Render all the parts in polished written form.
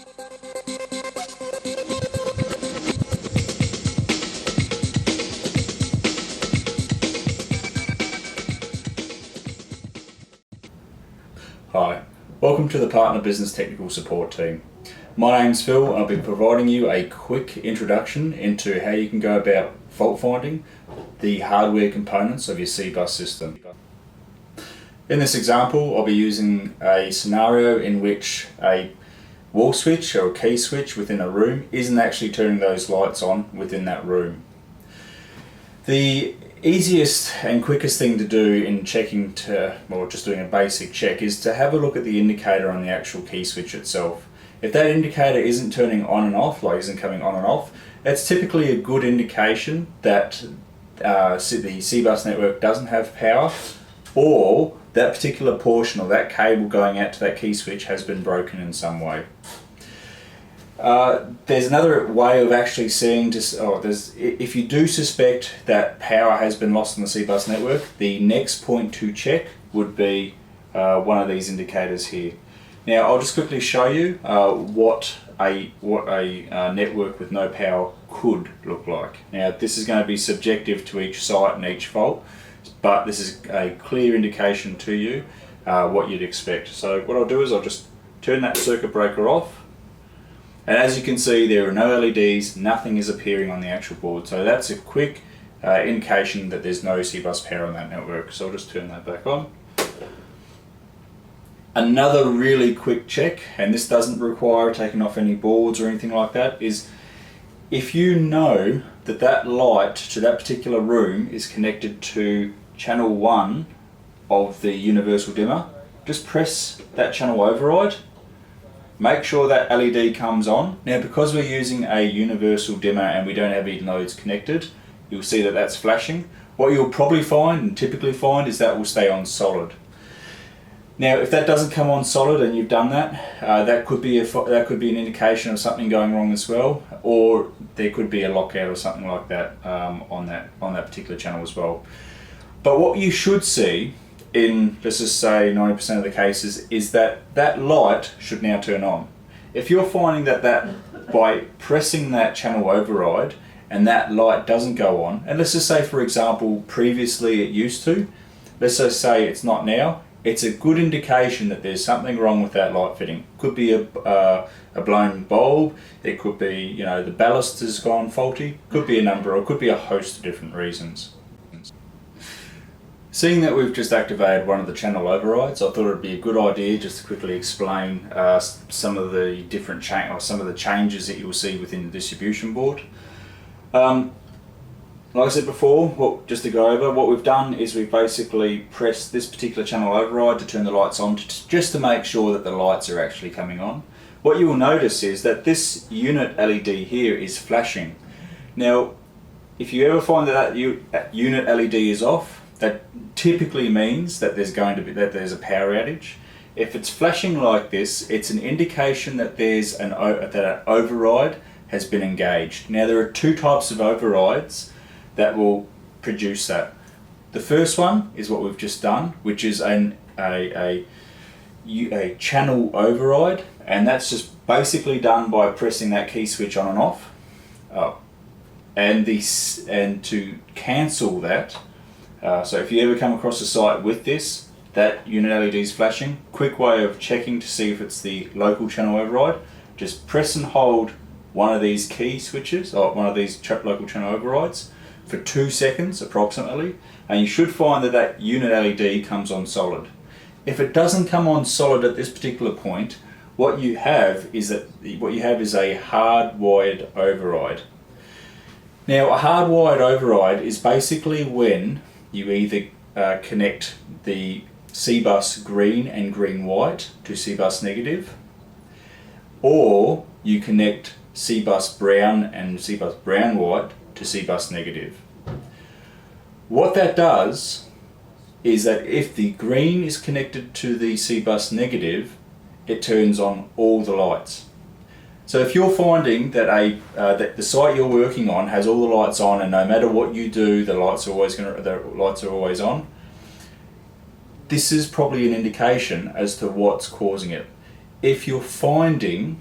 Hi, welcome to the Partner Business Technical Support team. My name's Phil and I'll be providing you a quick introduction into how you can go about fault finding the hardware components of your CBUS system. In this example, I'll be using a scenario in which a wall switch or a key switch within a room isn't actually turning those lights on within that room. The easiest and quickest thing to do in checking or just doing a basic check is to have a look at the indicator on the actual key switch itself. If that indicator isn't turning on and off, like isn't coming on and off, that's typically a good indication that the CBUS network doesn't have power, or that particular portion or that cable going out to that key switch has been broken in some way. There's another way of actually seeing, if you do suspect that power has been lost on the CBUS network, the next point to check would be one of these indicators here. Now I'll just quickly show you what a network with no power could look like. Now this is going to be subjective to each site and each fault, but this is a clear indication to you what you'd expect. So what I'll do is I'll just turn that circuit breaker off, and as you can see there are no LEDs, nothing is appearing on the actual board, so that's a quick indication that there's no CBUS power on that network. So I'll just turn that back on. Another really quick check, and this doesn't require taking off any boards or anything like that, is if you know that that light to that particular room is connected to channel 1 of the universal dimmer, just press that channel override, make sure that LED comes on. Now because we're using a universal dimmer and we don't have any loads connected, you'll see that that's flashing. What you'll probably find and typically find is that will stay on solid. Now if that doesn't come on solid and you've done that, that could be an indication of something going wrong as well, or there could be a lockout or something like that on that particular channel as well. But what you should see in, let's just say 90% of the cases, is that that light should now turn on. If you're finding that by pressing that channel override and that light doesn't go on, and let's just say for example previously it used to, let's just say it's not now, it's a good indication that there's something wrong with that light fitting. Could be a blown bulb, it could be, the ballast has gone faulty, could be or could be a host of different reasons. Seeing that we've just activated one of the channel overrides, I thought it'd be a good idea just to quickly explain some of the different changes that you'll see within the distribution board. Like I said before, just to go over, what we've done is we've basically pressed this particular channel override to turn the lights on, just to make sure that the lights are actually coming on. What you will notice is that this unit LED here is flashing. Now, if you ever find that unit LED is off, that typically means that there's a power outage. If it's flashing like this, it's an indication that an override has been engaged. Now there are two types of overrides that will produce that. The first one is what we've just done, which is a channel override, and that's just basically done by pressing that key switch on and off. And to cancel that, so if you ever come across a site with this, that unit LED is flashing, quick way of checking to see if it's the local channel override, just press and hold one of these key switches, or one of these local channel overrides, for 2 seconds approximately, and you should find that unit LED comes on solid. If it doesn't come on solid at this particular point, what you have is a hardwired override. Now a hardwired override is basically when you either connect the CBUS green and green white to CBUS negative, or you connect CBUS brown and CBUS brown white to CBUS negative. What that does is that if the green is connected to the CBUS negative, it turns on all the lights. So if you're finding that that the site you're working on has all the lights on, and no matter what you do, the lights are always on, this is probably an indication as to what's causing it. If you're finding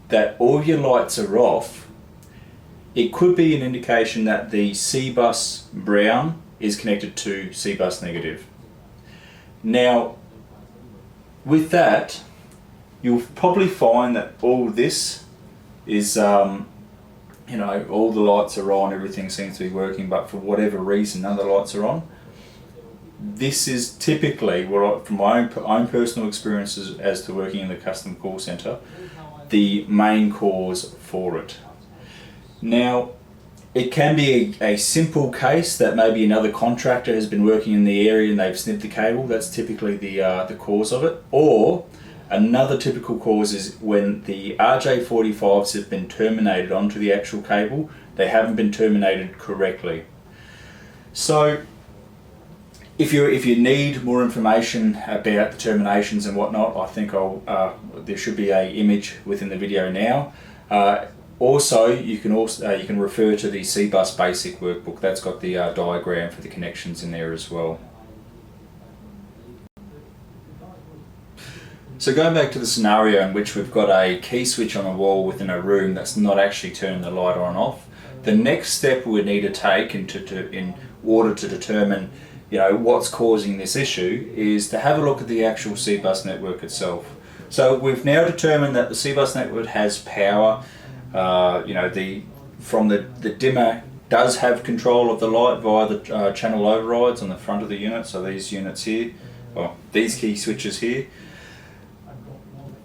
that all your lights are off, it could be an indication that the CBUS brown is connected to CBUS negative. Now, with that, you'll probably find that all this is, you know, all the lights are on, everything seems to be working, but for whatever reason, none of the lights are on. This is typically, from my own personal experiences as to working in the custom call center, the main cause for it. Now, it can be a simple case that maybe another contractor has been working in the area and they've snipped the cable. That's typically the cause of it. Or another typical cause is when the RJ45s have been terminated onto the actual cable, they haven't been terminated correctly. So if you need more information about the terminations and whatnot, I think there should be an image within the video now. Also, you can refer to the CBUS basic workbook. That's got the diagram for the connections in there as well. So going back to the scenario in which we've got a key switch on a wall within a room that's not actually turning the light on and off, the next step we need to take in order to determine, you know, what's causing this issue is to have a look at the actual CBUS network itself. So we've now determined that the CBUS network has power. You know, the dimmer does have control of the light via the channel overrides on the front of the unit. So these units here, well, these key switches here.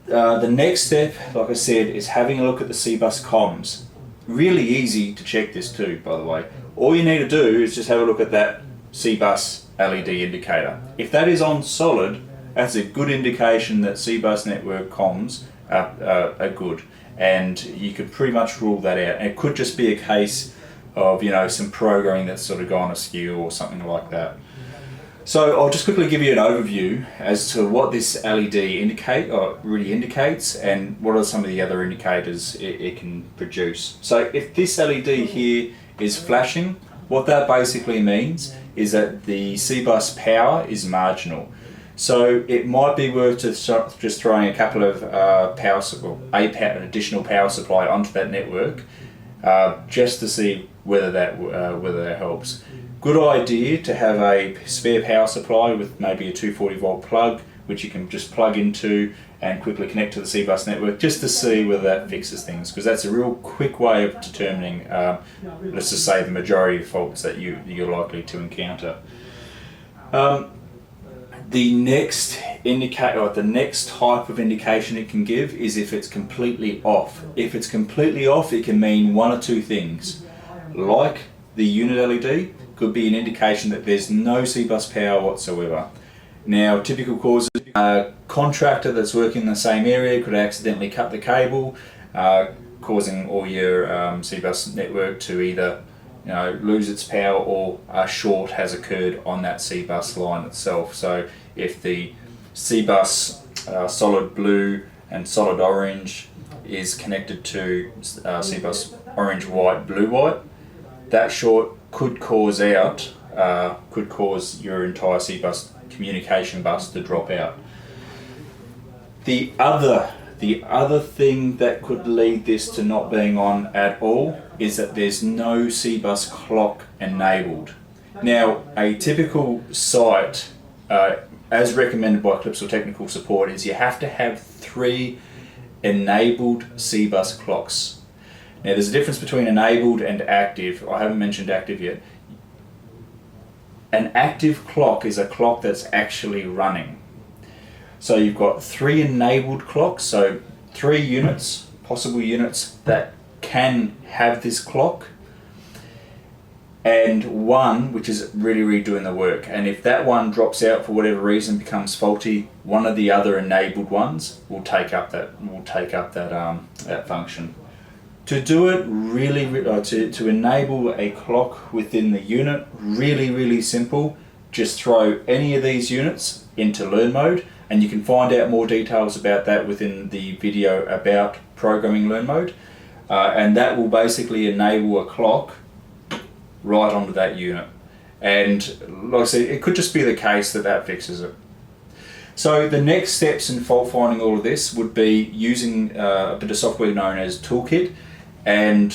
The next step, like I said, is having a look at the CBUS comms. Really easy to check this too, by the way. All you need to do is just have a look at that CBUS LED indicator. If that is on solid, that's a good indication that CBUS network comms are good. And you could pretty much rule that out. And it could just be a case of, you know, some programming that's sort of gone askew or something like that. So I'll just quickly give you an overview as to what this LED really indicates and what are some of the other indicators it can produce. So if this LED here is flashing, what that basically means is that the CBUS power is marginal. So it might be worth just throwing a couple of an additional power supply onto that network, just to see whether that helps. Good idea to have a spare power supply with maybe a 240 volt plug, which you can just plug into and quickly connect to the CBUS network, just to see whether that fixes things, because that's a real quick way of determining, let's just say, the majority of faults that you're likely to encounter. The next the next type of indication it can give is if it's completely off. If it's completely off, it can mean one or two things. Like the unit LED, could be an indication that there's no CBUS power whatsoever. Now, typical causes: a contractor that's working in the same area could accidentally cut the cable, causing all your CBUS network to either, you know, lose its power, or a short has occurred on that CBUS line itself. So if the CBUS solid blue and solid orange is connected to CBUS orange white blue white, that short could cause your entire CBUS communication bus to drop out. The other thing that could lead this to not being on at all is that there's no CBUS clock enabled. Now, a typical site, as recommended by Clipsal Technical Support, is you have to have 3 enabled CBUS clocks. Now, there's a difference between enabled and active. I haven't mentioned active yet. An active clock is a clock that's actually running. So you've got 3 enabled clocks, so 3 units, possible units that can have this clock, and 1 which is really doing the work. And if that one drops out for whatever reason, becomes faulty, one of the other enabled ones will take up that function. To do it to enable a clock within the unit, really simple. Just throw any of these units into learn mode, and you can find out more details about that within the video about programming learn mode, and that will basically enable a clock right onto that unit. And like I said, it could just be the case that fixes it. So the next steps in fault finding all of this would be using a bit of software known as Toolkit, and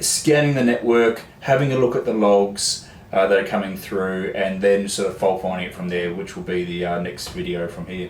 scanning the network, having a look at the logs that are coming through, and then sort of fault finding it from there, which will be the next video from here.